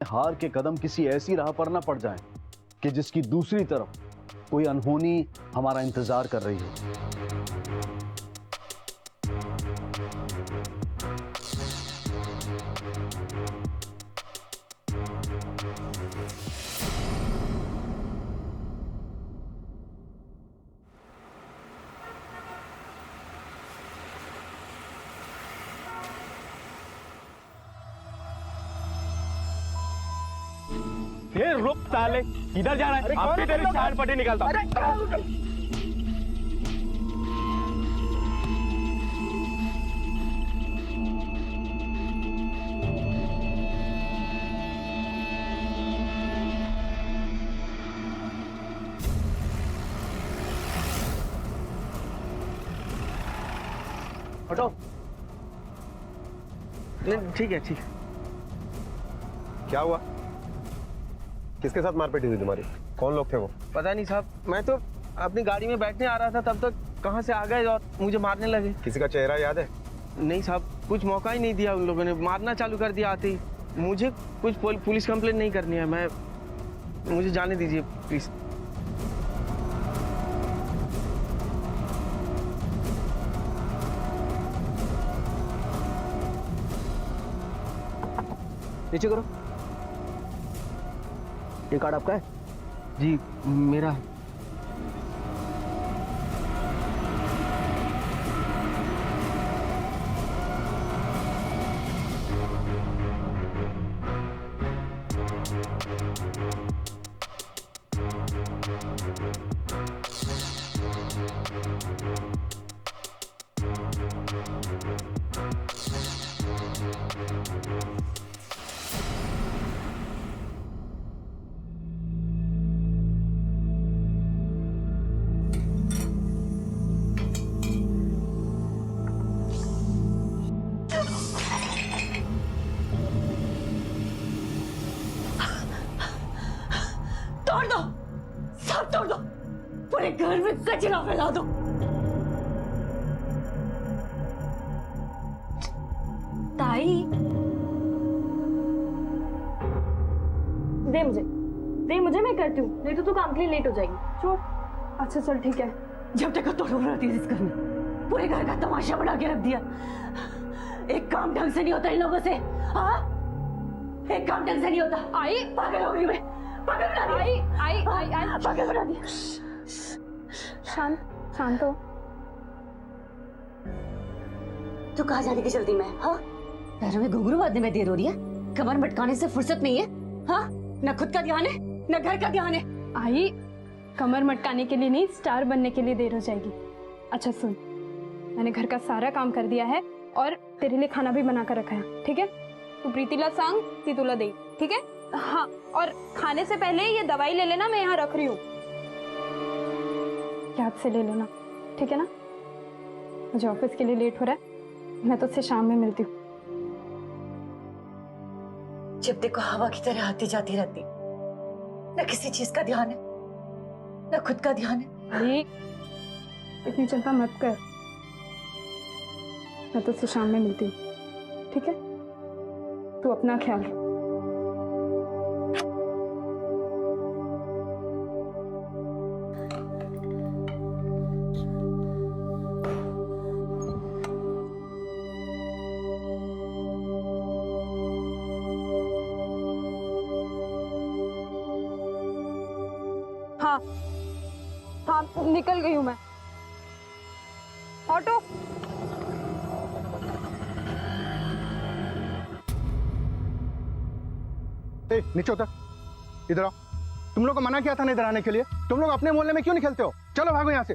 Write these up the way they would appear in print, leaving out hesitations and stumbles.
हार के कदम किसी ऐसी राह पर ना पड़ जाएं कि जिसकी दूसरी तरफ कोई अनहोनी हमारा इंतजार कर रही हो। फिर रुक साले, इधर जा रहा है? अब भी तेरी चार पट्टी निकालता हूं। हटो। ठीक है, ठीक है। क्या हुआ? किसके साथ मारपीट हुई तुम्हारी? कौन लोग थे वो? पता नहीं साहब, मैं तो अपनी गाड़ी में बैठने आ रहा था, तब तक कहां से आ गए और मुझे मारने लगे। किसी का चेहरा याद है? नहीं साहब, कुछ मौका ही नहीं दिया उन लोगों ने, मारना चालू कर दिया आते ही। मुझे कुछ पुलिस कंप्लेंट नहीं करनी है, मुझे जाने दीजिए प्लीज। नीचे करो। ये कार्ड आपका है? जी मेरा है। तोड़ दो, सब तोड़ दो, पूरे घर में कचरा फैला दो। ताई, दे मुझे, मैं करती हूँ, नहीं तो तू काम के लिए लेट हो जाएगी। छोड़। अच्छा चल ठीक है। जब तक तोड़ रही थी इसका, पूरे घर का तमाशा बना के रख दिया। एक काम ढंग से नहीं होता इन लोगों से। हाँ, एक काम ढंग से नहीं होता। आई पागल हो गई मैं, पागल बना दिया। आई पागल बना दिया। शांत हो। तू कहाँ जाने की जल्दी में? हाँ, पैरों में घुंघरू बांधने में देर हो रही है, कमर मटकाने से फुर्सत नहीं है। हाँ, न खुद का ध्यान है न घर का ध्यान है। आई, कमर मटकाने के लिए नहीं, स्टार बनने के लिए देर हो जाएगी। अच्छा सुन, मैंने घर का सारा काम कर दिया है और तेरे लिए खाना भी बना कर रखा है, ठीक है? तू प्रीतिला सांग तीतुला दे, ठीक है? हाँ, और खाने से पहले ये दवाई ले लेना, मैं यहाँ रख रही हूँ, याद से ले लेना, ठीक है ना? मुझे ऑफिस के लिए लेट हो रहा है, मैं तुझसे शाम में मिलती हूँ। जब देखो हवा की तरह आती जाती रहती, न किसी चीज का ध्यान है न खुद का ध्यान है। अरे इतनी चिंता मत कर, मैं तुझसे शाम में मिलती हूँ, ठीक है? तू अपना ख्याल रख। हाँ, निकल गई हूँ मैं। ऑटो। नीचे उतर, इधर आओ। तुम लोग को मना किया था ना इधर आने के लिए, तुम लोग अपने मोहल्ले में क्यों नहीं खेलते हो? चलो भागो यहाँ से।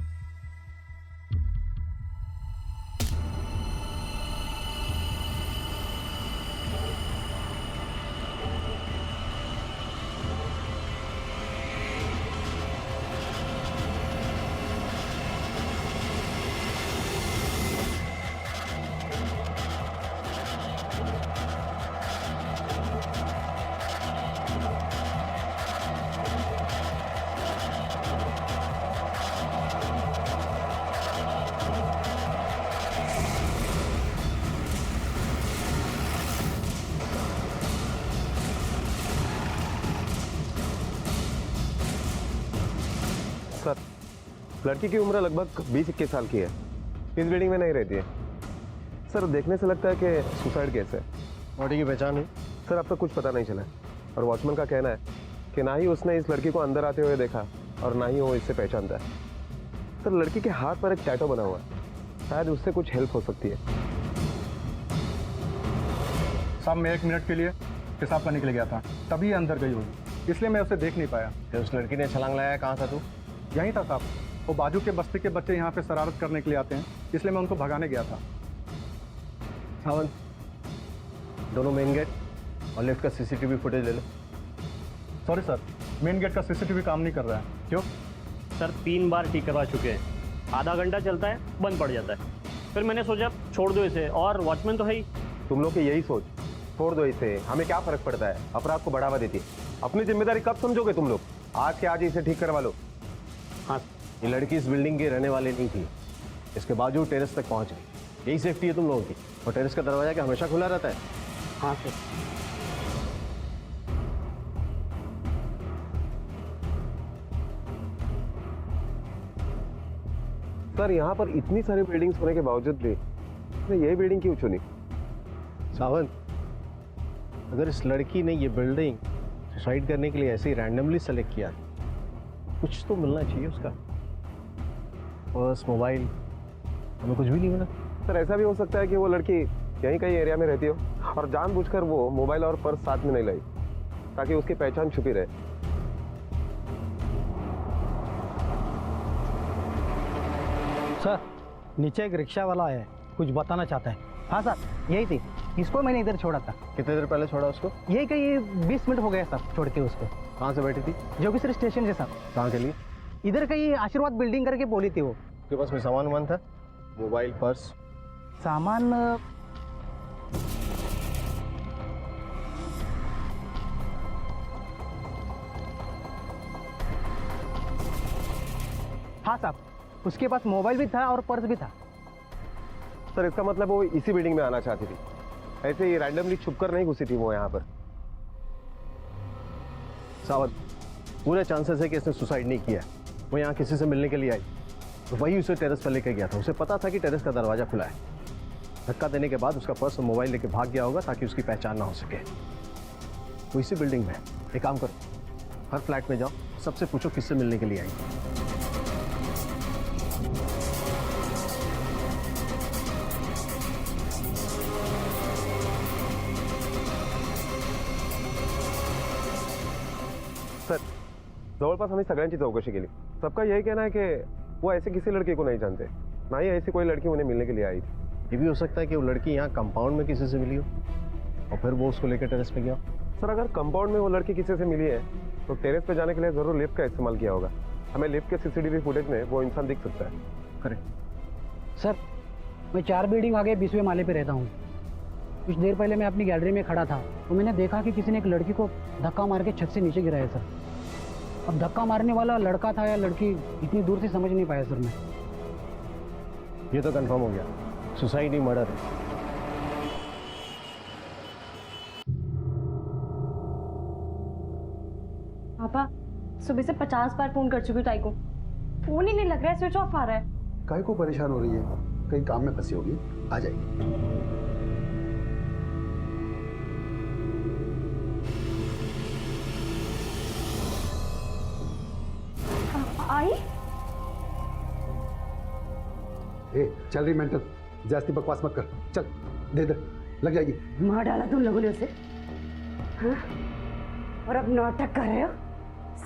सर, लड़की की उम्र लगभग 20-21 साल की है। इस बिल्डिंग में नहीं रहती है। सर, देखने से लगता है कि सुसाइड केस है। बॉडी की पहचान हुई? सर, अब तक कुछ पता नहीं चला है और वॉचमैन का कहना है कि ना ही उसने इस लड़की को अंदर आते हुए देखा और ना ही वो इससे पहचानता है। सर, लड़की के हाथ पर एक टैटू बना हुआ है, शायद उससे कुछ हेल्प हो सकती है। साहब, मैं 1 मिनट के लिए पेशाब करने के लिए गया था, तभी ये अंदर गई होगी, इसलिए मैं उसे देख नहीं पाया। जब उस लड़की ने छलांग लगाया, कहाँ था तू? यहीं था साहब, वो बाजू के बस्ती के बच्चे यहाँ पे शरारत करने के लिए आते हैं, इसलिए मैं उनको भगाने गया था। सावन, दोनों मेन गेट और लिफ्ट का सीसीटीवी फुटेज ले लो। सॉरी सर, मेन गेट का सीसीटीवी काम नहीं कर रहा है। क्यों? सर 3 बार ठीक करवा चुके हैं, आधा घंटा चलता है, बंद पड़ जाता है। फिर मैंने सोचा छोड़ दो इसे, और वॉचमैन तो है ही। तुम लोग की यही सोच, छोड़ दो इसे, हमें क्या फर्क पड़ता है, अपराध को बढ़ावा देती है। अपनी जिम्मेदारी कब समझोगे तुम लोग? आज के आज ही इसे ठीक करवा लो। हाँ, ये लड़की इस बिल्डिंग की रहने वाली नहीं थी, इसके बावजूद टेरेस तक पहुंच गई। यही सेफ्टी है तुम लोगों की। और टेरेस का दरवाजा क्या हमेशा खुला रहता है? हाँ सर। सर, यहाँ पर इतनी सारी बिल्डिंग्स होने के बावजूद भी मैं यही बिल्डिंग क्यों चुनी? सावन, अगर इस लड़की ने ये बिल्डिंग सुसाइड करने के लिए ऐसे ही रैंडमली सेलेक्ट किया, कुछ तो मिलना चाहिए उसका। पर्स, मोबाइल, हमें कुछ भी नहीं मिला। सर, ऐसा भी हो सकता है कि वो लड़की यहीं कहीं एरिया में रहती हो और जानबूझकर वो मोबाइल और पर्स साथ में नहीं लाई ताकि उसकी पहचान छुपी रहे। सर, नीचे एक रिक्शा वाला है, कुछ बताना चाहता है। हाँ सर, यही थी, इसको मैंने इधर छोड़ा था। कितने देर पहले छोड़ा उसको? यही कहीं 20 मिनट हो गया सर छोड़ के उसको। कहाँ से बैठी थी? जोगेश्वरी स्टेशन से सर। कहाँ के लिए? इधर कहीं आशीर्वाद बिल्डिंग करके बोली थी वो। उसके पास में सामान वामान था? Mobile, purse? सामान हाँ साहब, उसके पास मोबाइल भी था और पर्स भी था। सर, इसका मतलब वो इसी बिल्डिंग में आना चाहती थी, ऐसे ही रैंडमली छुपकर नहीं घुसी थी वो यहाँ पर। सावध, पूरे चांसेस है कि इसने सुसाइड नहीं किया। वो यहाँ किसी से मिलने के लिए आई, तो वही उसे टेरेस पर लेकर गया था। उसे पता था कि टेरेस का दरवाजा खुला है। धक्का देने के बाद उसका पर्स और मोबाइल लेके भाग गया होगा ताकि उसकी पहचान ना हो सके। वो इसी बिल्डिंग में है। एक काम करो, हर फ्लैट में जाओ, सबसे पूछो किससे मिलने के लिए आई। सर, जवळपास आम्ही सगळ्यांची चौकशी केली, सबका यही कहना है कि वो ऐसे किसी लड़के को नहीं जानते, ना ही ऐसी कोई लड़की उन्हें मिलने के लिए आई थी। ये भी हो सकता है कि वो लड़की यहाँ कंपाउंड में किसी से मिली हो और फिर वो उसको लेकर टेरेस पे गया। सर, अगर कंपाउंड में वो लड़की किसी से मिली है तो टेरेस पे जाने के लिए जरूर लिफ्ट का इस्तेमाल किया होगा। हमें लिफ्ट के सीसीटीवी फुटेज में वो इंसान दिख सकता है। करेक्ट। सर, मैं 4 बिल्डिंग आगे 20वें माले पे रहता हूँ। कुछ देर पहले मैं अपनी गैलरी में खड़ा था तो मैंने देखा कि किसी ने एक लड़की को धक्का मार के छत से नीचे गिराया सर। अब धक्का मारने वाला लड़का था या लड़की, इतनी दूर से समझ नहीं पाया सर मैं। ये तो कंफर्म हो गया, सुसाइड ही मर्डर है। पापा, सुबह से 50 बार फोन कर चुकी हूँ ताई को, फोन ही नहीं लग रहा है, स्विच ऑफ आ रहा है। काहे को परेशान हो रही है? कहीं काम में फंसी होगी, आ जाएगी। आई? ए, चल रही मेंटल, जास्ती बकवास मत कर, चल दे दे, लग जाएगी। मार डाला तुम लोगों ने उसे, हाँ? और अब नाटक कर रहे हो,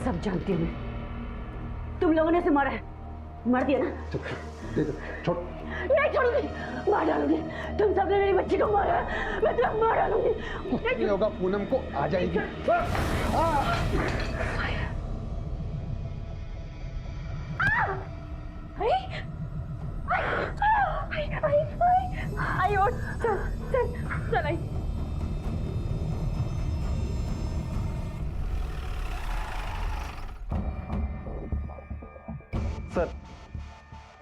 सब जानती हूँ मैं। तुम लोगों ने उसे मारा है, मार दिया ना? चल, दे दे, छोड़। नहीं छोड़ूंगी, मार डालूंगी। तुम सबने मेरी बच्ची को मारा, मैं तुम्हें मार डालूंगी। कुछ नहीं होगा, पूनम को आ जाएगी। आई और चल चल चल आई। सर,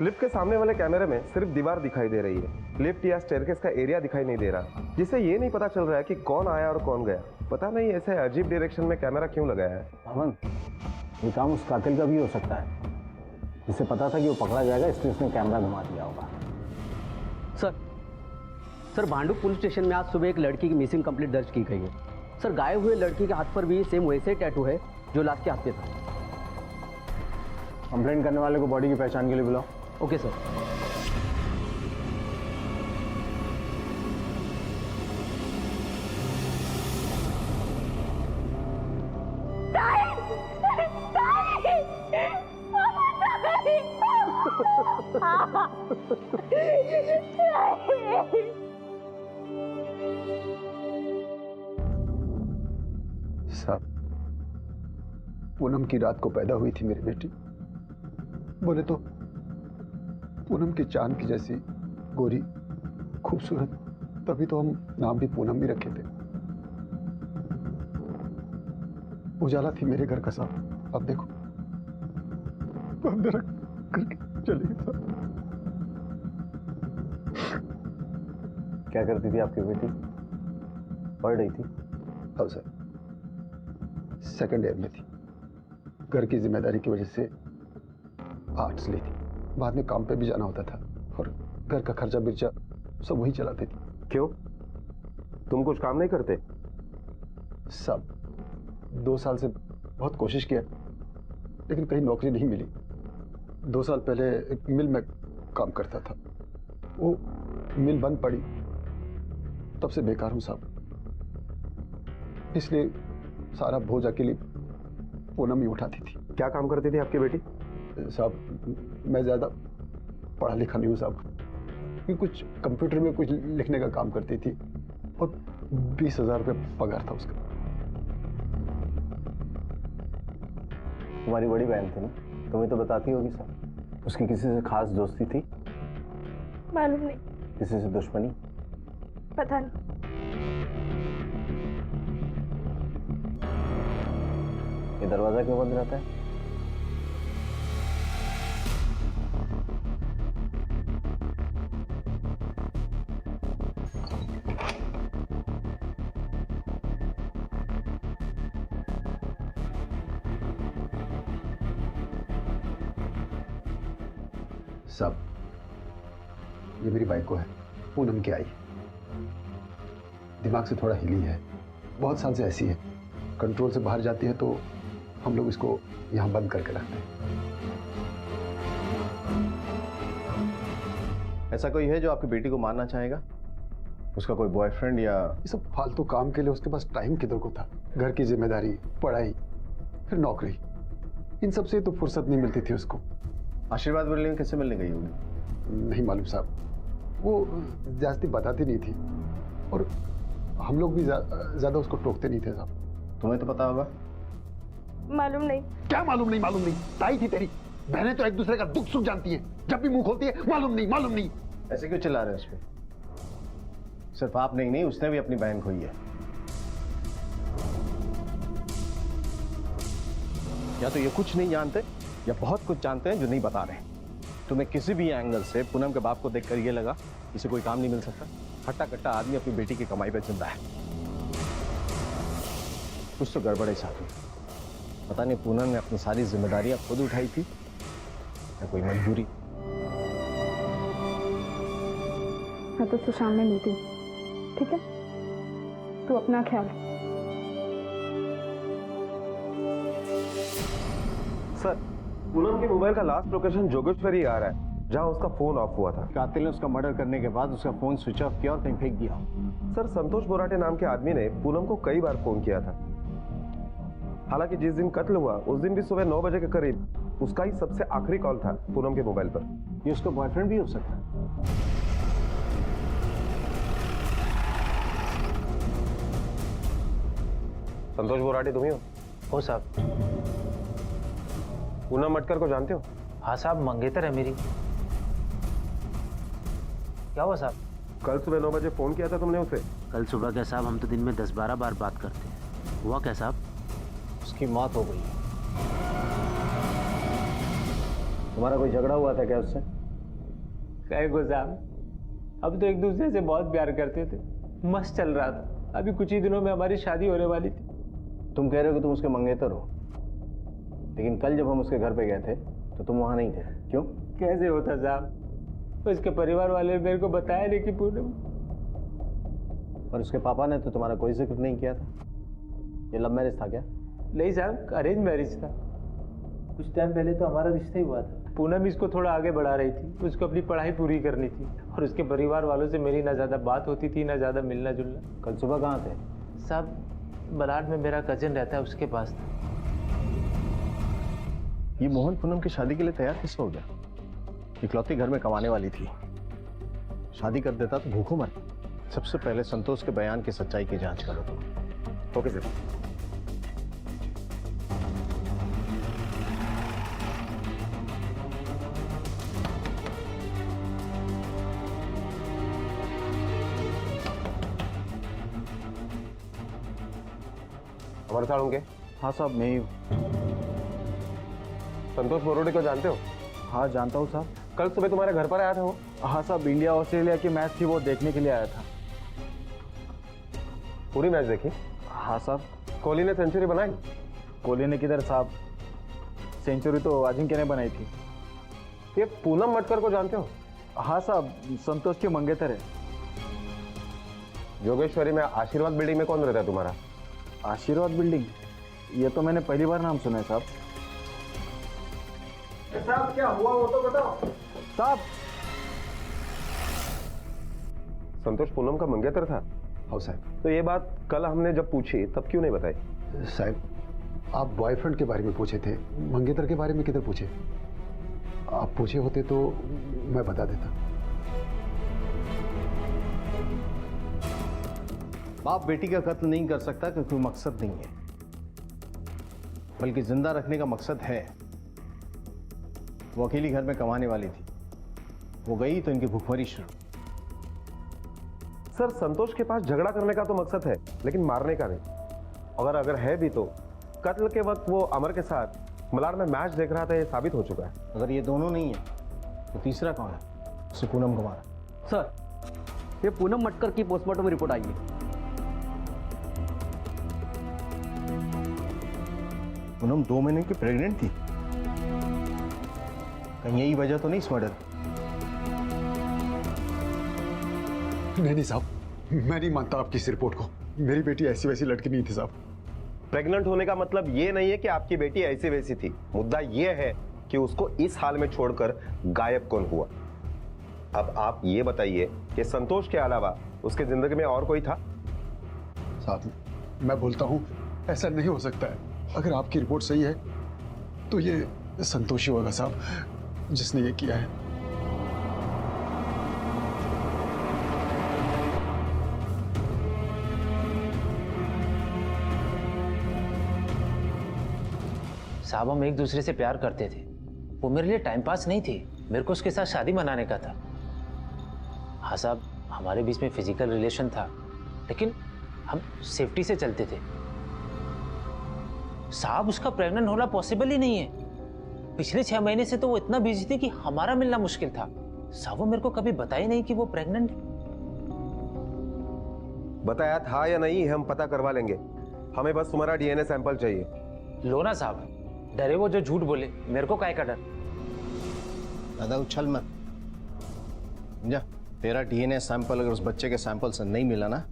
लिफ्ट के सामने वाले कैमरे में सिर्फ दीवार दिखाई दे रही है, लिफ्ट या स्टेयरकेस का एरिया दिखाई नहीं दे रहा, जिससे ये नहीं पता चल रहा है कि कौन आया और कौन गया। पता नहीं ऐसे अजीब डायरेक्शन में कैमरा क्यों लगाया है। अमन, ये काम उस कातिल का भी हो सकता है। जिसे पता था कि वो पकड़ा जाएगा, इसलिए उसने कैमरा घुमा दिया होगा। सर भांडुप पुलिस स्टेशन में आज सुबह एक लड़की की मिसिंग कंप्लेंट दर्ज की गई है। सर गायब हुए लड़की के हाथ पर भी सेम वैसे टैटू है जो लास्ट के हाथ पे था। कंप्लेंट करने वाले को बॉडी की पहचान के लिए बुलाओ। Okay sir. साहब, पूनम की रात को पैदा हुई थी मेरी बेटी। बोले तो पूनम की चांद की जैसी गोरी, खूबसूरत, तभी तो हम नाम भी पूनम भी रखे थे। उजाला थी मेरे घर का साहब। अब देखो अंधेरा करके चले गए साहब। क्या करती थी आपकी बेटी? पढ़ रही थी? हाँ सर, सेकंड ईयर में थी। घर की जिम्मेदारी की वजह से आर्ट्स ली थी। बाद में काम पे भी जाना होता था और घर का खर्चा बिर्चा सब वही चलाती थी। क्यों, तुम कुछ काम नहीं करते? सब 2 साल से बहुत कोशिश किया लेकिन कहीं नौकरी नहीं मिली। 2 साल पहले एक मिल में काम करता था, वो मिल बंद पड़ी, तब से बेकार हूं साहब। इसलिए सारा बोझ अकेली पूनम ही उठाती थी। क्या काम करती थी आपकी बेटी? साहब मैं ज़्यादा पढ़ा लिखा नहीं हूँ साहब। कुछ कंप्यूटर में कुछ लिखने का काम करती थी और 20,000 रुपये पगार था उसका। तुम्हारी बड़ी बहन थी ना, तुम्हें तो बताती होगी सब। उसकी किसी से खास दोस्ती थी? मालूम नहीं। किसी से दुश्मनी? पता नहीं। ये दरवाजा क्यों बंद रहता है? सब ये मेरी बाइक को है, पूनम की आई। दिमाग से थोड़ा हिली है, बहुत साल से ऐसी है। कंट्रोल से बाहर जाती है तो हम लोग इसको यहाँ बंद करके रखते हैं। ऐसा कोई है जो आपकी बेटी को मारना चाहेगा? उसका कोई बॉयफ्रेंड या? ये सब फालतू काम के लिए उसके पास टाइम किधर को था। घर की जिम्मेदारी, पढ़ाई, फिर नौकरी, इन सब से तो फुर्सत नहीं मिलती थी उसको। आशीर्वाद बिल्डिंग में कैसे मिलने गई होगी? नहीं मालूम साहब, वो ज्यादा बताती नहीं थी और हम लोग भी ज्यादा उसको टोकते नहीं थे साहब। तुम्हें तो पता होगा। मालूम नहीं। क्या मालूम नहीं? मालूम नहीं ताई थी तेरी। बहनें तो एक दूसरे का दुख सुख जानती हैं, जब भी मुंह खोलती है मालूम नहीं मालूम नहीं। ऐसे क्यों चिल्ला रहे हैं उस पर? सिर्फ आप नहीं, उसने भी अपनी बहन खोई है। या तो ये कुछ नहीं जानते या बहुत कुछ जानते हैं जो नहीं बता रहे। तुम्हें किसी भी एंगल से पूनम के बाप को देखकर ये लगा इसे कोई काम नहीं मिल सकता। हट्टा कट्टा आदमी अपनी बेटी की कमाई पर जिंदा है। कुछ तो गड़बड़ है साथ में। पता नहीं पूनम ने अपनी सारी जिम्मेदारियां खुद उठाई थी या कोई मजबूरी। मैं तो शाम में मिलती हूँ, ठीक है? तू अपना ख्याल रख। सर, पूनम के मोबाइल का लास्ट लोकेशन जोगेश्वरी आ रहा है, जहां उसका फोन ऑफ हुआ था। कातिल ने उसका मर्डर करने के बाद उसका फोन स्विच ऑफ किया और कहीं फेंक दिया। सर, संतोष बोराटे नाम के आदमी ने पूनम को कई बार फोन किया था। हालांकि जिस दिन कत्ल हुआ उस दिन भी सुबह 9 बजे के करीब उसका ही सबसे आखिरी कॉल था पूनम के मोबाइल पर। ये उसका बॉयफ्रेंड भी हो सकता है। संतोष बोराटे तुम ही हो साहब? पूनम मटकर को जानते हो? हाँ साहब, मंगेतर है मेरी। क्या हुआ साहब? कल सुबह 9 बजे फोन किया था तुमने उसे? कल सुबह क्या साहब, हम तो दिन में 10-12 बार बात करते हैं। हुआ क्या साहब? उसकी मौत हो गई। तुम्हारा कोई झगड़ा हुआ था क्या उससे? कहे को साहब, अब तो एक दूसरे से बहुत प्यार करते थे, मस्त चल रहा था। अभी कुछ ही दिनों में हमारी शादी होने वाली थी। तुम कह रहे हो कि तुम उसके मंगेतर हो, लेकिन कल जब हम उसके घर पे गए थे तो तुम वहां नहीं थे। क्यों? कैसे होता साहब, उसके परिवार वाले ने मेरे को बताया नहीं कि पूनम। और उसके पापा ने तो तुम्हारा कोई जिक्र नहीं किया था। ये लव मैरिज था क्या? नहीं साहब, अरेंज मैरिज था। कुछ टाइम पहले तो हमारा रिश्ता ही हुआ था। पूनम इसको थोड़ा आगे बढ़ा रही थी, उसको अपनी पढ़ाई पूरी करनी थी और उसके परिवार वालों से मेरी ना ज़्यादा बात होती थी ना ज़्यादा मिलना जुलना। कल सुबह कहाँ थे? साहब बलाड में मेरा कजिन रहता है, उसके पास था। ये मोहन पूनम की शादी के लिए तैयार कैसे हो गया? इकलौती घर में कमाने वाली थी, शादी कर देता तो भूखों मर। सबसे पहले संतोष के बयान की सच्चाई की जांच करो तुम। Okay sir. हमारे साथ होंगे? हाँ साहब, मैं ही। संतोष बरोड़े को जानते हो? हाँ जानता हूँ साहब। कल सुबह तुम्हारे घर पर आया था वो? हाँ साहब, इंडिया ऑस्ट्रेलिया की मैच थी, वो देखने के लिए आया था। पूरी मैच देखी? हाँ साहब। कोहली ने सेंचुरी बनाई? कोहली ने किधर साहब, सेंचुरी तो अजिंक्य ने बनाई थी। ये पूनम मटकर को जानते हो? हाँ साहब, संतोष के मंगेतर है। योगेश्वरी में आशीर्वाद बिल्डिंग में कौन रहता है तुम्हारा? आशीर्वाद बिल्डिंग? ये तो मैंने पहली बार नाम सुना है साहब। साहब क्या हुआ वो तो बताओ। साहब, संतोष पूनम का मंगेतर था? हाँ साहब। तो ये बात कल हमने जब पूछी तब क्यों नहीं बताई? साहब, आप बॉयफ्रेंड के बारे में पूछे थे, मंगेतर के बारे में किधर पूछे? आप पूछे होते तो मैं बता देता। बाप बेटी का कत्ल नहीं कर सकता क्योंकि वो मकसद नहीं है, बल्कि जिंदा रखने का मकसद है। वो अकेली घर में कमाने वाली थी, वो गई तो इनकी भूखमरी शुरू। सर, संतोष के पास झगड़ा करने का तो मकसद है, लेकिन मारने का नहीं। अगर है भी तो कत्ल के वक्त वो अमर के साथ मलाड में मैच देख रहा था, ये साबित हो चुका है। अगर ये दोनों नहीं है तो तीसरा कौन है? उसे पूनम को मारा। सर, ये पूनम मटकर की पोस्टमार्टम रिपोर्ट आई है। पूनम 2 महीने की प्रेग्नेंट थी। कहीं यही वजह तो नहीं इस मर्डर? नहीं साहब, मैं नहीं मानता आपकी इस रिपोर्ट को। मेरी बेटी ऐसी वैसी लड़की नहीं थी साहब। प्रेग्नेंट होने का मतलब ये नहीं है कि आपकी बेटी ऐसी वैसी थी। मुद्दा ये है कि उसको इस हाल में छोड़कर गायब कौन हुआ। अब आप ये बताइए कि संतोष के अलावा उसके जिंदगी में और कोई था? साहब, मैं बोलता हूँ ऐसा नहीं हो सकता है। अगर आपकी रिपोर्ट सही है तो ये संतोष ही होगा साहब जिसने ये किया है। साहब हम एक दूसरे से प्यार करते थे, वो मेरे लिए टाइम पास नहीं थी, मेरे को उसके साथ शादी मनाने का था। हाँ साहब, हमारे बीच में फिजिकल रिलेशन था, लेकिन हम सेफ्टी से चलते थे। साहब उसका प्रेग्नेंट होना पॉसिबल ही नहीं है। पिछले 6 महीने से तो वो इतना बिजी थी कि हमारा मिलना मुश्किल था। साहब वो मेरे को कभी बताया नहीं कि वो प्रेग्नेंट है। बताया था या नहीं हम पता करवा लेंगे, हमें बस तुम्हारा डीएनए सैंपल चाहिए। लो ना साहब, डरे वो जो झूठ बोले, मेरे को काहे का डर। दादा उछल मत। समझा? तेरा डीएनए सैंपल अगर उस बच्चे के सैंपल से नहीं मिला ना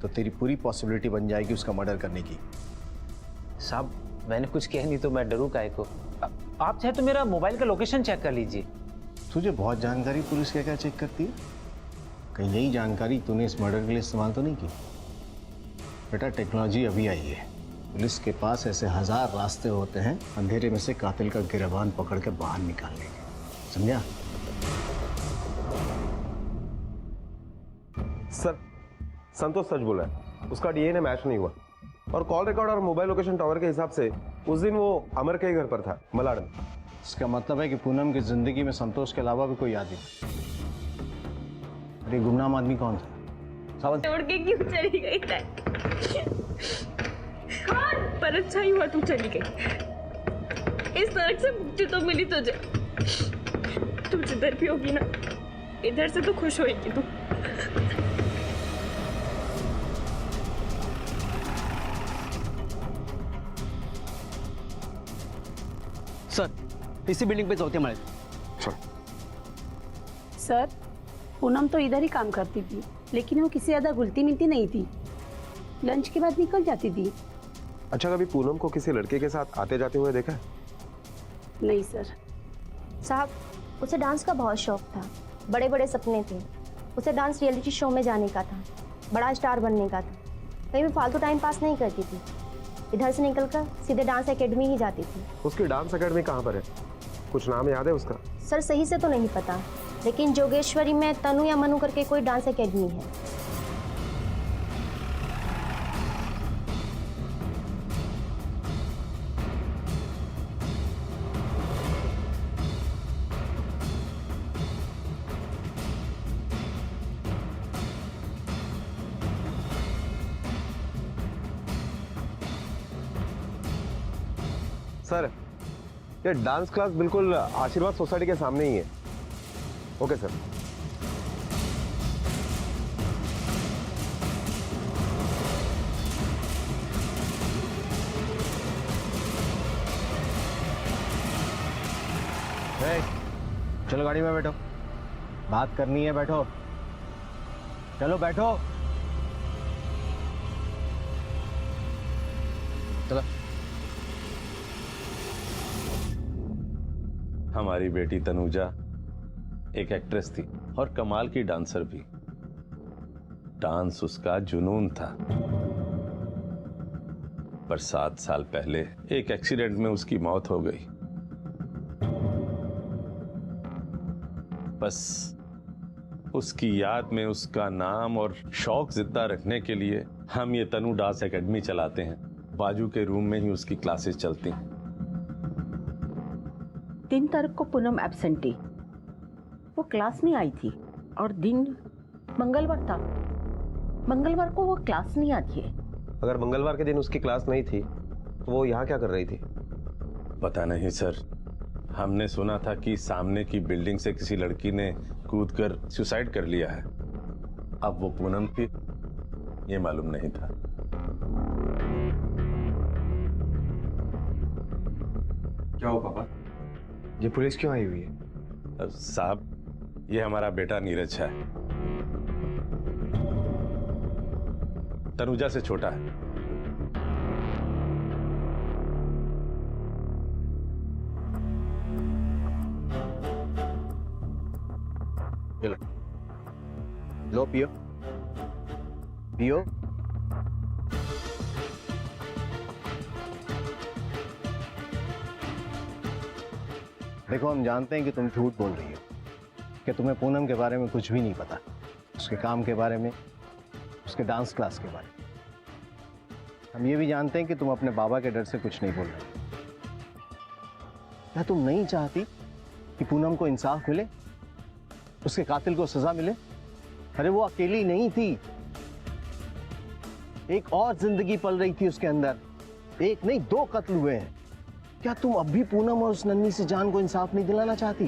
तो तेरी पूरी पॉसिबिलिटी बन जाएगी उसका मर्डर करने की। साहब मैंने कुछ कह नहीं तो मैं डरूं काहे को। आप चाहे तो मेरा मोबाइल का लोकेशन चेक कर लीजिए। तुझे बहुत जानकारी पुलिस क्या क्या चेक करती है? कहीं यही जानकारी तूने इस मर्डर के लिए इस्तेमाल तो नहीं की? बेटा टेक्नोलॉजी अभी आई है, पुलिस के पास ऐसे 1000 रास्ते होते हैं अंधेरे में से कातिल का गिरबान पकड़ के बाहर निकालने के। समझा? सर, संतोष सच बोला है, उसका डीएनए मैच नहीं हुआ और कॉल रिकॉर्ड और मोबाइल लोकेशन टावर के हिसाब से उस दिन वो अमर के ही घर पर था, मलाड में। इसका मतलब है कि पूनम की जिंदगी में संतोष के अलावा भी कोई आदमी। अरे गुमनाम आदमी कौन था? सावन छोड़ के क्यों चली गई? पर अच्छा ही हुआ तू चली गई। इस नरक से मुक्ति तो मिली तुझे। तू जिधर भी होगी ना, इधर से तो खुश होएगी तू। सर, इसी बिल्डिंग पे चौथे माले। चल। सर, पूनम तो इधर ही काम करती थी, लेकिन वो किसी ज़्यादा घुलती मिलती नहीं थी। लंच के बाद निकल जाती थी। अच्छा, कभी पूनम को किसी लड़के के साथ आते जाते हुए देखा है? नहीं सर। साहब, उसे डांस का बहुत शौक था, बड़े बड़े सपने थे। उसे डांस रियलिटी शो में जाने का था, बड़ा स्टार बनने का था। कहीं भी फालतू टाइम पास नहीं करती थी, इधर से निकलकर सीधे डांस एकेडमी ही जाती थी। उसकी डांस एकेडमी कहाँ पर है? कुछ नाम याद है उसका? सर सही से तो नहीं पता, लेकिन जोगेश्वरी में तनु या मनु करके कोई डांस एकेडमी है। सर, ये डांस क्लास बिल्कुल आशीर्वाद सोसाइटी के सामने ही है। Okay sir. चलो गाड़ी में बैठो, बात करनी है, बैठो। चलो बैठो। चलो। हमारी बेटी तनुजा एक एक्ट्रेस थी और कमाल की डांसर भी। डांस उसका जुनून था, पर 7 साल पहले एक एक्सीडेंट में उसकी मौत हो गई। बस उसकी याद में उसका नाम और शौक जिंदा रखने के लिए हम ये तनु डांस एकेडमी चलाते हैं। बाजू के रूम में ही उसकी क्लासेस चलती हैं। 3 तारीख को पूनम एब्सेंट थी, वो क्लास नहीं आई थी और दिन मंगलवार था। मंगलवार को वो क्लास नहीं आती है। अगर मंगलवार के दिन उसकी क्लास नहीं थी तो वो यहाँ क्या कर रही थी? पता नहीं सर, हमने सुना था कि सामने की बिल्डिंग से किसी लड़की ने कूदकर सुसाइड कर लिया है। अब वो पूनम थी ये मालूम नहीं था। क्या हो पापा, ये पुलिस क्यों आई हुई है? साहब, ये हमारा बेटा नीरज है, तनुजा से छोटा है। लो पियो, पियो। देखो, हम जानते हैं कि तुम झूठ बोल रही हो, कि तुम्हें पूनम के बारे में कुछ भी नहीं पता, उसके काम के बारे में, उसके डांस क्लास के बारे में। हम ये भी जानते हैं कि तुम अपने बाबा के डर से कुछ नहीं बोल रही। क्या तुम नहीं चाहती कि पूनम को इंसाफ मिले, उसके कातिल को सजा मिले? अरे वो अकेली नहीं थी, एक और जिंदगी पल रही थी उसके अंदर। एक नहीं 2 कत्ल हुए हैं। क्या तुम अब भी पूनम और उस नन्ही सी जान को इंसाफ नहीं दिलाना चाहती?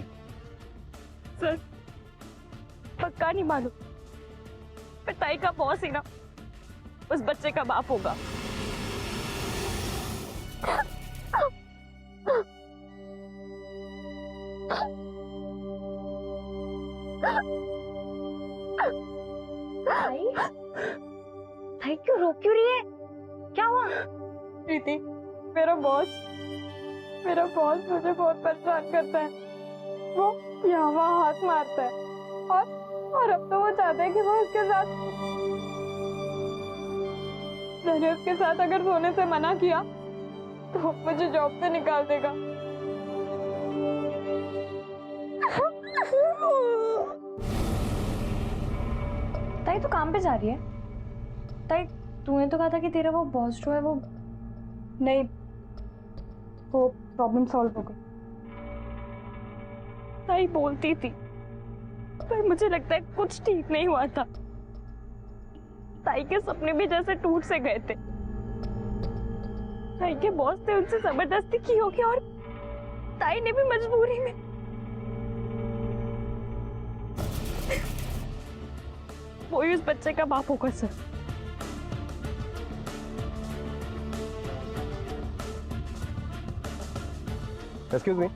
सर, पक्का नहीं मालूम, पिताई का बॉस ही ना उस बच्चे का बाप होगा। भाई क्यों रो क्यों रही है? क्या हुआ? प्रीति, मेरा बॉस मुझे बहुत परेशान करता है। वो यहाँ वहाँ हाथ मारता है और अब तो वो चाहता है कि वो उसके साथ, मैंने उसके साथ अगर सोने से मना किया तो मुझे जॉब से निकाल देगा। ताई तो काम पे जा रही है। ताई, तूने तो कहा था कि तेरा वो बॉस जो है वो नहीं, वो प्रॉब्लम सॉल्व हो गई। ताई बोलती थी, पर मुझे लगता है कुछ ठीक नहीं हुआ था। ताई के सपने भी जैसे टूट से गए थे। ताई के बॉस ने उनसे जबरदस्ती की होगी और ताई ने भी मजबूरी में। वो ही उस बच्चे का बाप होगा सर। एक्सक्यूज मी,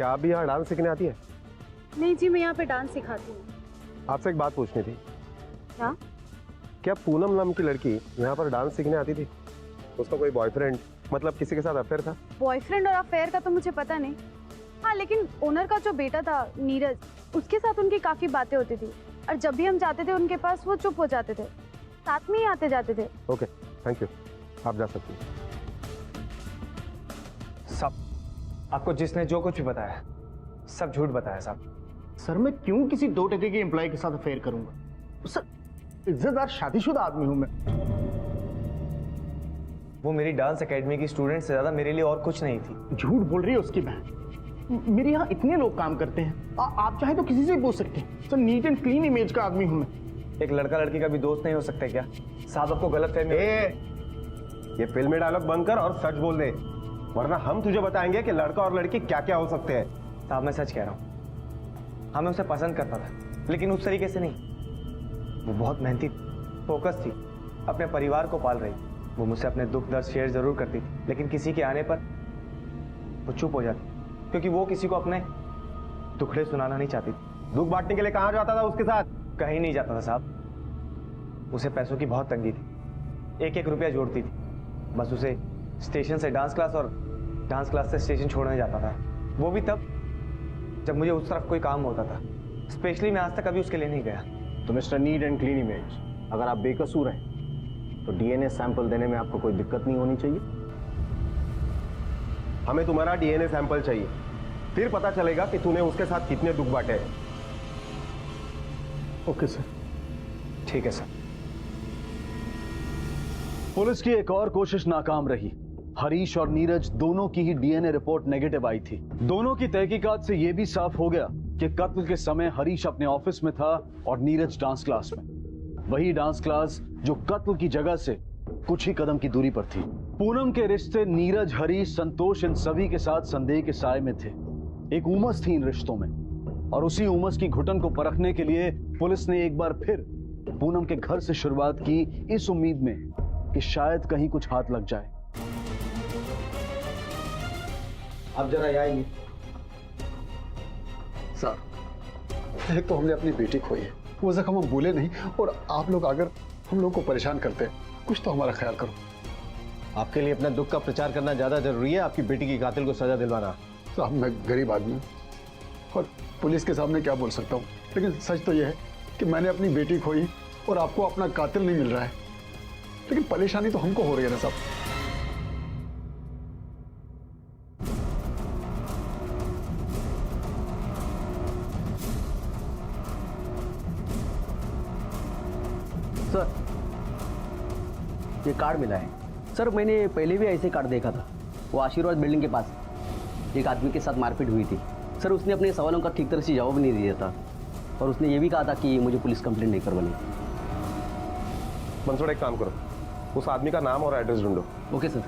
क्या आप भी यहाँ डांस सीखने आती है? नहीं जी, मैं यहाँ पे डांस सिखाती हूँ। आपसे एक बात पूछनी थी। क्या? क्या पूनम नाम की लड़की यहाँ पर डांस सीखने आती थी? उसका कोई बॉयफ्रेंड, मतलब किसी के साथ अफेयर था? बॉयफ्रेंड और अफेयर का तो मुझे पता नहीं। हाँ, लेकिन ओनर का जो बेटा था नीरज, उसके साथ उनकी काफी बातें होती थी और जब भी हम जाते थे उनके पास वो चुप हो जाते थे, साथ में ही आते जाते थे। ओके, थैंक यू, आप जा सकती हैं। सब आपको जिसने जो कुछ भी बताया सब झूठ बताया साहब। सर मैं क्यों किसी 2 टके के एम्प्लॉय के साथ अफेयर करूंगा? सर इज्जतदार शादीशुदा आदमी हूं मैं। वो मेरी डांस एकेडमी की स्टूडेंट से ज्यादा मेरे लिए और कुछ नहीं थी। झूठ बोल रही है उसकी बहन। मेरे यहाँ इतने लोग काम करते हैं, आप चाहे तो किसी से पूछ सकते हैं। Sir neat and clean image का आदमी हूं मैं। एक लड़का लड़की का भी दोस्त नहीं हो सकता क्या? साहब आपको गलत फहमी। ये फिल्मी डायलॉग बंद कर और सच बोल दे, वरना हम तुझे बताएंगे कि लड़का और लड़की क्या क्या हो सकते हैं। साहब मैं सच कह रहा हूँ, हाँ मैं उसे पसंद करता था, लेकिन उस तरीके से नहीं। वो बहुत मेहनती, फोकस थी, अपने परिवार को पाल रही। वो मुझसे अपने दुख दर्द शेयर जरूर करती थी, लेकिन किसी के आने पर वो चुप हो जाती, क्योंकि वो किसी को अपने दुखड़े सुनाना नहीं चाहती थी। दुख बांटने के लिए कहाँ जाता था उसके साथ? कहीं नहीं जाता था साहब। उसे पैसों की बहुत तंगी थी, 1-1 रुपया जोड़ती थी। बस उसे स्टेशन से डांस क्लास और डांस क्लास से स्टेशन छोड़ने जाता था, वो भी तब जब मुझे उस तरफ कोई काम होता था। स्पेशली मैं आज तक कभी उसके लिए नहीं गया। तो mister neat and clean image, अगर आप बेकसूर हैं तो डीएनए सैंपल देने में आपको कोई दिक्कत नहीं होनी चाहिए। हमें तुम्हारा डीएनए सैंपल चाहिए, फिर पता चलेगा कि तूने उसके साथ कितने दुख बांटे हैं। Okay sir. ठीक है सर। पुलिस की एक और कोशिश नाकाम रही। हरीश और नीरज दोनों की ही डीएनए रिपोर्ट नेगेटिव आई थी। दोनों की तहकीकात से यह भी साफ हो गया कि कत्ल के समय हरीश अपने ऑफिस में था और नीरज डांस क्लास में। वही डांस क्लास जो कत्ल की जगह से कुछ ही कदम की दूरी पर थी। पूनम के रिश्ते नीरज, हरीश, संतोष इन सभी के साथ संदेह के साए में थे। एक उमस थी इन रिश्तों में और उसी उमस की घुटन को परखने के लिए पुलिस ने एक बार फिर पूनम के घर से शुरुआत की, इस उम्मीद में कि शायद कहीं कुछ हाथ लग जाए। आप जरा आएंगे सर। एक तो हमने अपनी बेटी खोई है, वो जख्म हम भूले नहीं, और आप लोग अगर हम लोग को परेशान करते हैं, कुछ तो हमारा ख्याल करो। आपके लिए अपने दुख का प्रचार करना ज्यादा जरूरी है, आपकी बेटी की कातिल को सजा दिलवाना। साहब मैं गरीब आदमी हूँ और पुलिस के सामने क्या बोल सकता हूँ, लेकिन सच तो यह है कि मैंने अपनी बेटी खोई और आपको अपना कातिल नहीं मिल रहा है। लेकिन परेशानी तो हमको हो रही है ना साहब। सर ये कार्ड मिला है। सर मैंने पहले भी ऐसे कार्ड देखा था, वो आशीर्वाद बिल्डिंग के पास एक आदमी के साथ मारपीट हुई थी। सर उसने अपने सवालों का ठीक तरह से जवाब नहीं दिया था और उसने ये भी कहा था कि मुझे पुलिस कंप्लेंट नहीं करवानी। मंसूर एक काम करो, उस आदमी का नाम और एड्रेस ढूंढो। Okay sir.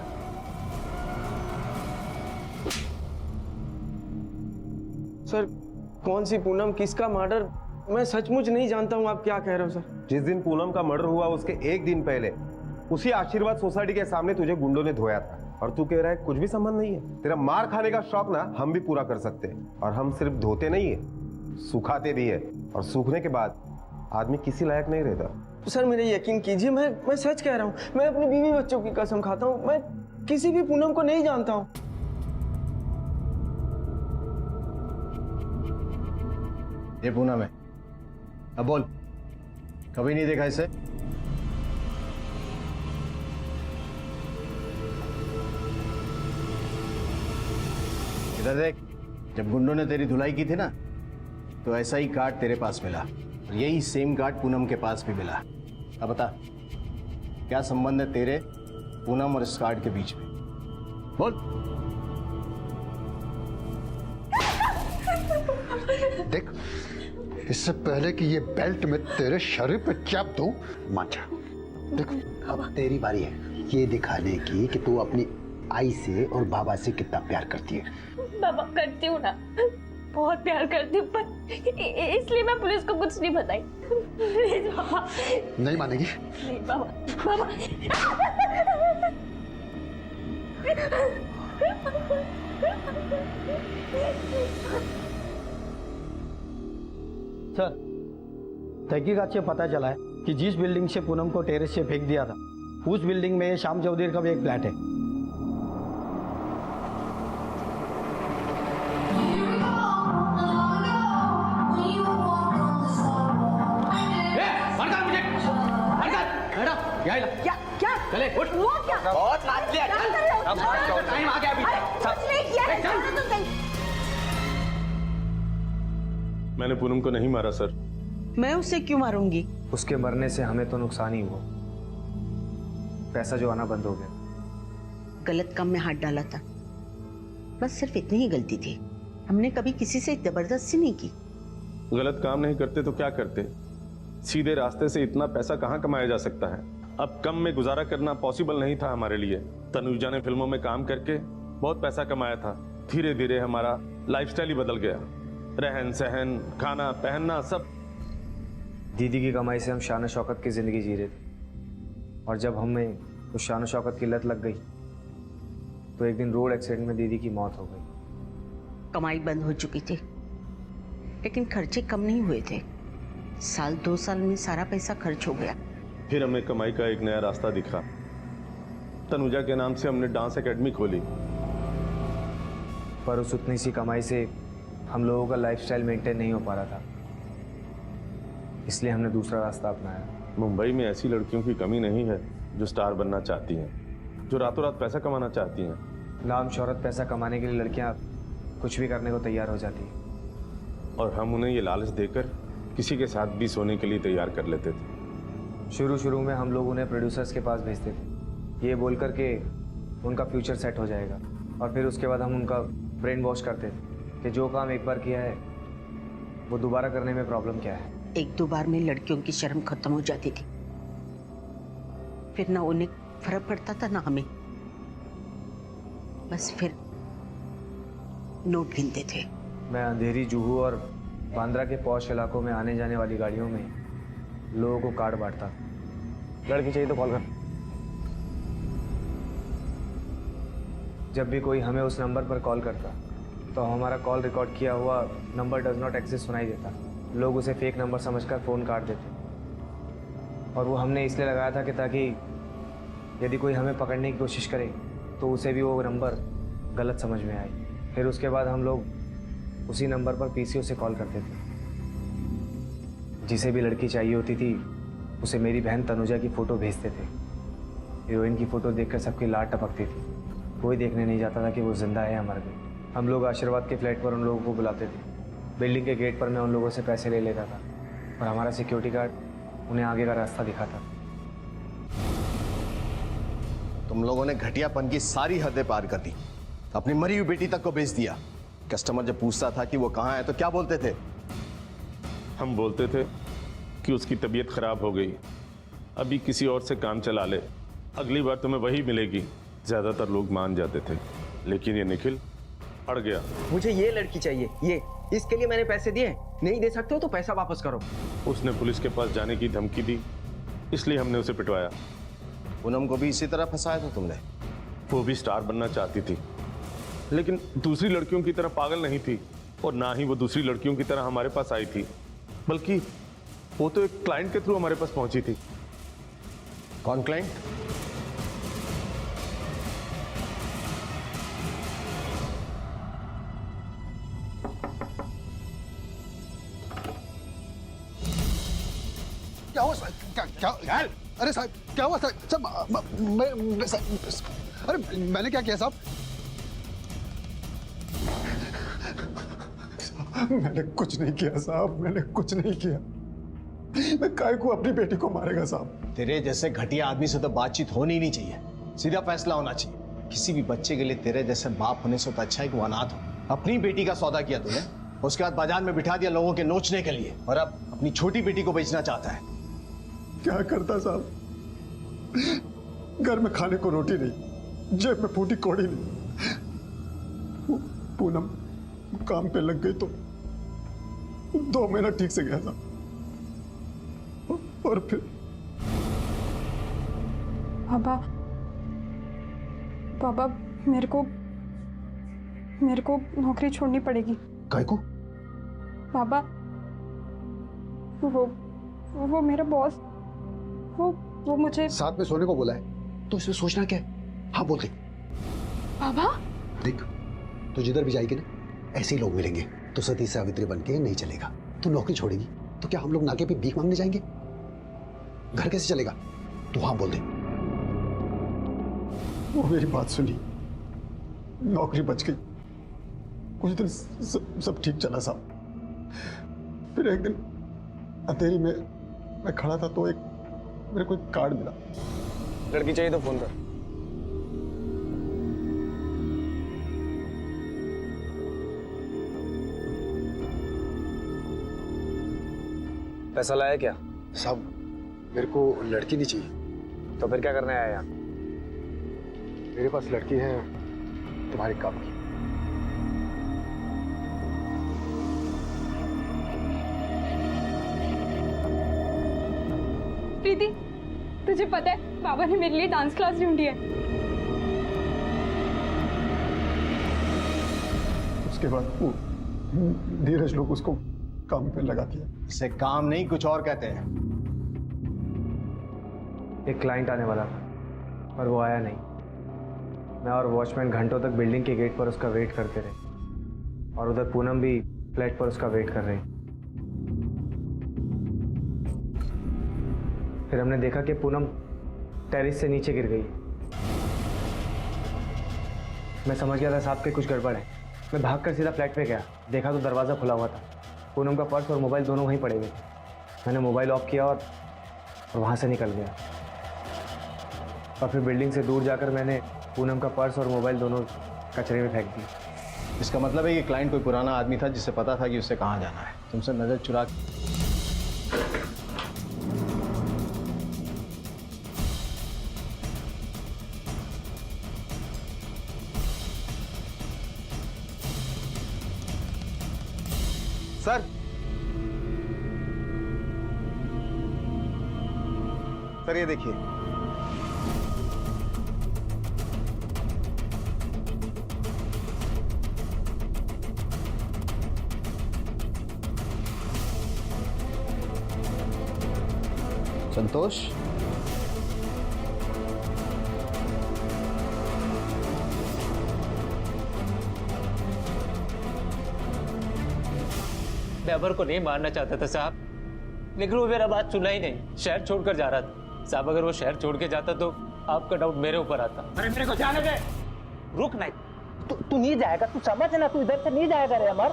सर कौन सी पूनम, किसका मर्डर, मैं सचमुच नहीं जानता हूँ। आप क्या कह रहे हो सर? जिस दिन पूनम का मर्डर हुआ उसके एक दिन पहले उसी आशीर्वाद सोसाइटी के सामने तुझे गुंडों ने धोया था, और तू कह रहा है कुछ भी संबंध नहीं है। तेरा मार खाने का शौक ना हम भी पूरा कर सकते हैं, और हम सिर्फ धोते नहीं है, सुखाते भी है, और सूखने के बाद आदमी किसी लायक नहीं रहता। सर मेरे यकीन कीजिए, मैं सच कह रहा हूँ। मैं अपनी बीवी बच्चों की कसम खाता हूँ, मैं किसी भी पूनम को नहीं जानता हूँ। ये पूनम है। अब बोल, कभी नहीं देखा इसे? इधर देख, जब गुंडों ने तेरी धुलाई की थी ना, तो ऐसा ही कार्ड तेरे पास मिला, और यही सेम कार्ड पूनम के पास भी मिला। अब बता, क्या संबंध है तेरे, पूनम और इस कार्ड के बीच में? बोल। देख, इससे पहले कि ये बेल्ट में तेरे शरीर पे चाप दूं, मान जा। देख अब तेरी बारी है ये दिखाने की कि तू अपनी आई से और बाबा से कितना प्यार करती है। बाबा करती हूँ ना, बहुत प्यार करती हूँ, पर इसलिए मैं पुलिस को कुछ नहीं बताई। प्लीज बाबा। नहीं मानेगी? नहीं बाबा, बाबा। सर, तहकीकात से पता चला है कि जिस बिल्डिंग से पूनम को टेरेस से फेंक दिया था उस बिल्डिंग में श्याम चौधरी का भी एक फ्लैट है। क्या क्या चले उठ वो क्या बहुत नाच लिया अब टाइम आ गया अभी कुछ नहीं किया है जानो तो सही। मैंने पूनम को नहीं मारा सर। मैं उसे क्यों मारूंगी? उसके मरने से हमें तो नुकसान ही हुआ, पैसा जो आना बंद हो गया। गलत काम में हाथ डाला था, बस सिर्फ इतनी ही गलती थी। हमने कभी किसी से जबरदस्ती नहीं की। गलत काम नहीं करते तो क्या करते? सीधे रास्ते से इतना पैसा कहाँ कमाया जा सकता है? अब कम में गुजारा करना पॉसिबल नहीं था हमारे लिए। तनुजा ने फिल्मों में काम करके बहुत पैसा कमाया था। धीरे धीरे हमारा लाइफस्टाइल ही बदल गया, रहन सहन, खाना पहनना सब। दीदी की कमाई से हम शान शौकत की जिंदगी जी रहे थे, और जब हमें उस शान शौकत की लत लग गई तो एक दिन रोड एक्सीडेंट में दीदी की मौत हो गई। कमाई बंद हो चुकी थी, लेकिन खर्चे कम नहीं हुए थे। साल 2 साल में सारा पैसा खर्च हो गया। फिर हमें कमाई का एक नया रास्ता दिखा। तनुजा के नाम से हमने डांस एकेडमी खोली। पर उस उतनी सी कमाई से हम लोगों का लाइफस्टाइल मेंटेन नहीं हो पा रहा था, इसलिए हमने दूसरा रास्ता अपनाया। मुंबई में ऐसी लड़कियों की कमी नहीं है जो स्टार बनना चाहती हैं, जो रातों रात पैसा कमाना चाहती हैं। नाम शोहरत पैसा कमाने के लिए लड़कियां कुछ भी करने को तैयार हो जाती हैं, और हम उन्हें ये लालच देकर किसी के साथ भी सोने के लिए तैयार कर लेते थे। शुरू में हम लोग उन्हें प्रोड्यूसर्स के पास भेजते थे, ये बोल करके उनका फ्यूचर सेट हो जाएगा, और फिर उसके बाद हम उनका ब्रेन वॉश करते थे कि जो काम एक बार किया है वो दोबारा करने में प्रॉब्लम क्या है। 1-2 बार में लड़कियों की शर्म खत्म हो जाती थी, फिर ना उन्हें फर्क पड़ता था ना हमें। बस फिर नोट गिनते थे। मैं अंधेरी, जुहू और बांद्रा के पॉश इलाकों में आने जाने वाली गाड़ियों में लोगों को कार्ड बांटता। लड़की चाहिए तो कॉल कर। जब भी कोई हमें उस नंबर पर कॉल करता तो हमारा कॉल रिकॉर्ड किया हुआ नंबर डज नॉट एक्सिस्ट सुनाई देता। लोग उसे फेक नंबर समझकर फ़ोन काट देते, और वो हमने इसलिए लगाया था कि ताकि यदि कोई हमें पकड़ने की कोशिश करे तो उसे भी वो नंबर गलत समझ में आए। फिर उसके बाद हम लोग उसी नंबर पर पीसीओ से कॉल करते थे। जिसे भी लड़की चाहिए होती थी उसे मेरी बहन तनुजा की फ़ोटो भेजते थे। हीरोइन की फ़ोटो देखकर सबकी लाट टपकती थी, कोई देखने नहीं जाता था कि वो जिंदा है या मर गई। हम लोग आशीर्वाद के फ्लैट पर उन लोगों को बुलाते थे। बिल्डिंग के गेट पर मैं उन लोगों से पैसे ले लेता था, और हमारा सिक्योरिटी गार्ड उन्हें आगे का रास्ता दिखाता। तुम लोगों ने घटियापन की सारी हदें पार कर दी, अपनी मरी हुई बेटी तक को बेच दिया। कस्टमर जब पूछता था कि वो कहाँ है तो क्या बोलते थे? हम बोलते थे कि उसकी तबीयत खराब हो गई, अभी किसी और से काम चला ले, अगली बार तुम्हें वही मिलेगी। ज्यादातर लोग मान जाते थे, लेकिन ये निखिल अड़ गया। मुझे ये लड़की चाहिए, ये इसके लिए मैंने पैसे दिए, नहीं दे सकते हो तो पैसा वापस करो। उसने पुलिस के पास जाने की धमकी दी, इसलिए हमने उसे पिटवाया। पूनम को भी इसी तरह फंसाया था तुमने? वो भी स्टार बनना चाहती थी, लेकिन दूसरी लड़कियों की तरह पागल नहीं थी, और ना ही वो दूसरी लड़कियों की तरह हमारे पास आई थी, बल्कि वो तो एक क्लाइंट के थ्रू हमारे पास पहुंची थी। कौन क्लाइंट? क्या हुआ साहब? क्या अरे साहब क्या हुआ साहब? अरे मैंने क्या किया साहब? मैंने कुछ नहीं किया साहब, मैंने कुछ नहीं किया। मैं काय को अपनी बेटी को मारेगा साहब? तेरे जैसे घटिया आदमी से तो बातचीत होनी नहीं चाहिए, सीधा फैसला होना चाहिए। किसी भी बच्चे के लिए तेरे जैसे बाप होने से तो अच्छा है कि वो अनाथ हो। अपनी बेटी का सौदा किया तूने, उसके बाद बाजार में बिठा दिया लोगों के नोचने के लिए, और अब अपनी छोटी बेटी को बेचना चाहता है। क्या करता साहब? घर में खाने को रोटी नहीं, जेब में फूटी कौड़ी नहीं। पूनम काम पे लग गई तो 2 महीना ठीक से गया था, और फिर पापा मेरे को मेरे को नौकरी छोड़नी पड़ेगी। काय को? बाबा, वो मेरा बॉस, वो मुझे साथ में सोने को बोला है तो इसमें सोचना क्या है? हाँ बोल दे। बाबा देख, तो जिधर भी जाएगी ना ऐसे ही लोग मिलेंगे, तो सती सावित्री बन के नहीं चलेगा। तू नौकरी छोड़ेगी तो क्या हम लोग नाके पे भीख मांगने जाएंगे? घर कैसे चलेगा? तू हाँ बोल दे। वो मेरी बात सुनी, नौकरी बच गई। कुछ दिन सब ठीक चला साहब। फिर एक दिन अंधेरी में मैं खड़ा था तो मेरे को एक कार्ड मिला। लड़की चाहिए तो फोन कर। पैसा लाया क्या? साहब मेरे को लड़की नहीं चाहिए। तो फिर क्या करने आया यहाँ? मेरे पास लड़की है तुम्हारे काम की। प्रीति, तुझे पता है बाबा ने मेरे लिए डांस क्लास ढूंढी है। उसके बाद वो धीरज लोग उसको काम पे लगा दिया। इसे काम नहीं कुछ और कहते हैं। एक क्लाइंट आने वाला था पर वो आया नहीं। मैं और वॉचमैन घंटों तक बिल्डिंग के गेट पर उसका वेट करते रहे और उधर पूनम भी फ्लैट पर उसका वेट कर रही। फिर हमने देखा कि पूनम टेरिस से नीचे गिर गई। मैं समझ गया था साहब के कुछ गड़बड़ है। मैं भागकर सीधा फ्लैट पे गया, देखा तो दरवाज़ा खुला हुआ था। पूनम का पर्स और मोबाइल दोनों वहीं पड़े हुए थे। मैंने मोबाइल ऑफ किया और वहाँ से निकल गया। और फिर बिल्डिंग से दूर जाकर मैंने पूनम का पर्स और मोबाइल दोनों कचरे में फेंक दिए। इसका मतलब है कि क्लाइंट कोई पुराना आदमी था जिसे पता था कि उससे कहाँ जाना है। तुमसे नजर चुरा सर ये देखिए। संतोष, मैं अमर को नहीं मारना चाहता था साहब, लेकिन वो मेरा बात सुना ही नहीं, शहर छोड़कर जा रहा था। साहब अगर वो शहर छोड़ के जाता तो आपका डाउट मेरे ऊपर आता। अरे मेरे को जाने दे। रुक नहीं, तू नहीं जाएगा, तू समझ ना, तू इधर से नहीं जाएगा रे अमर।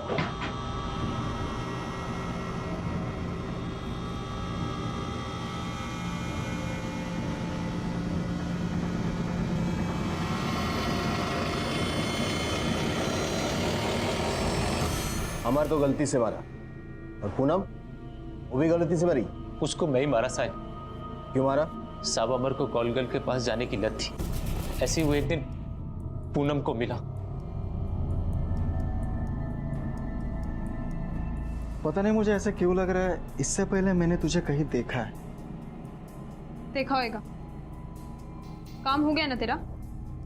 अमर तो गलती से मारा और पूनम वो भी गलती से मरी। उसको मैं ही मारा साहब। क्यों मारा? साहब अमर को कॉलगर्ल के पास जाने की लत थी। ऐसे ही वो एक दिन पूनम को मिला। पता नहीं मुझे ऐसा क्यों लग रहा है, इससे पहले मैंने तुझे कहीं देखा है। देखा होगा। काम हो गया ना तेरा,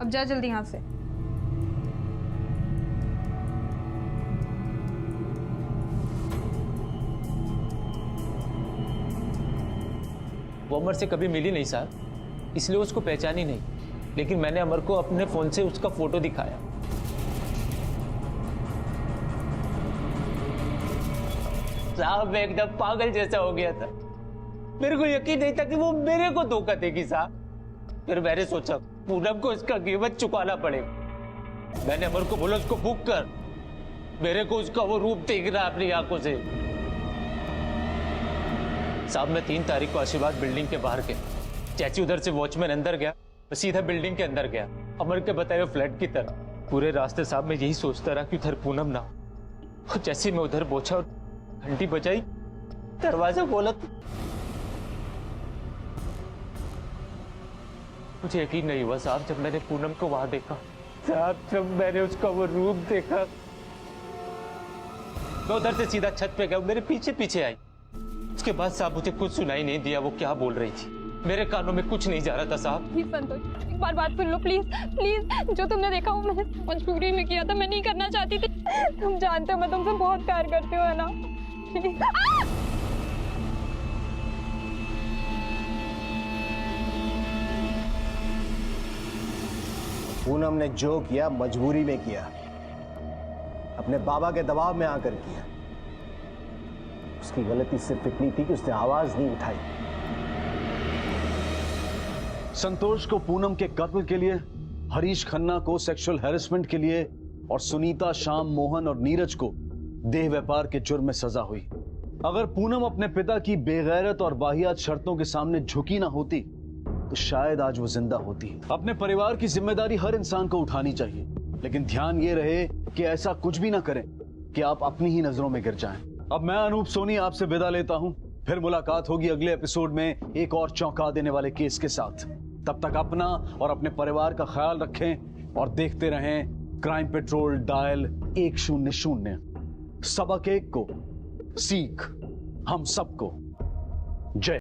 अब जा जल्दी यहाँ से। वो अमर से कभी मिली नहीं साहब, इसलिए उसको पहचानी नहीं। लेकिन मैंने अमर को अपने फोन से उसका फोटो दिखाया। साहब मैं एकदम पागल जैसा हो गया था। मेरे को यकीन नहीं था कि वो मेरे को धोखा देगी साहब। फिर मैंने सोचा पूनम को इसका कीमत चुकाना पड़ेगा। मैंने अमर को बोला उसको बुक कर, मेरे को उसका वो रूप देखना अपनी आंखों से। साहब मैं 3 तारीख को आशीर्वाद बिल्डिंग के बाहर गया। चाची उधर से वॉचमैन अंदर गया, मैं सीधा बिल्डिंग के अंदर गया, अमर के बताए हुए फ्लैट की तरफ। पूरे रास्ते साहब मैं यही सोचता रहा कि उधर पूनम ना हो। जैसे मैं उधर पहुंचा और घंटी बजाई, दरवाजा खोला तो मुझे यकीन नहीं हुआ साहब जब मैंने पूनम को वहां देखा। साहब जब मैंने उसका वो रूप देखा, मैं उधर से सीधा छत पे गया, मेरे पीछे पीछे आई। उसके बाद साहब मुझे कुछ सुनाई नहीं दिया वो क्या बोल रही थी। मेरे कानों में कुछ नहीं जा रहा था साहब। संतोष एक बार बात सुन लो प्लीज प्लीज। जो तुमने देखा वो मैंने मजबूरी में किया था, मैं नहीं करना चाहती थी। तुम जानते हो मैं तुमसे बहुत प्यार करती हूँ, है ना? पूनम ने जो किया मजबूरी में किया, अपने बाबा के दबाव में आकर किया। उसकी गलती सिर्फ इतनी थी कि उसने आवाज नहीं उठाई। संतोष को पूनम के कत्ल के लिए, हरीश खन्ना को सेक्सुअल हैरेसमेंट के लिए और सुनीता, श्याम, मोहन और नीरज को देह व्यापार के जुर्म में सजा हुई। अगर पूनम अपने पिता की बेगैरत और वाहियात शर्तों के सामने झुकी ना होती तो शायद आज वो जिंदा होती। अपने परिवार की जिम्मेदारी हर इंसान को उठानी चाहिए, लेकिन ध्यान ये रहे कि ऐसा कुछ भी ना करें कि आप अपनी ही नजरों में गिर जाएं। अब मैं अनूप सोनी आपसे विदा लेता हूं, फिर मुलाकात होगी अगले एपिसोड में एक और चौंका देने वाले केस के साथ। तब तक अपना और अपने परिवार का ख्याल रखें और देखते रहें क्राइम पेट्रोल डायल 100। सबक एक को सीख हम सबको। जय।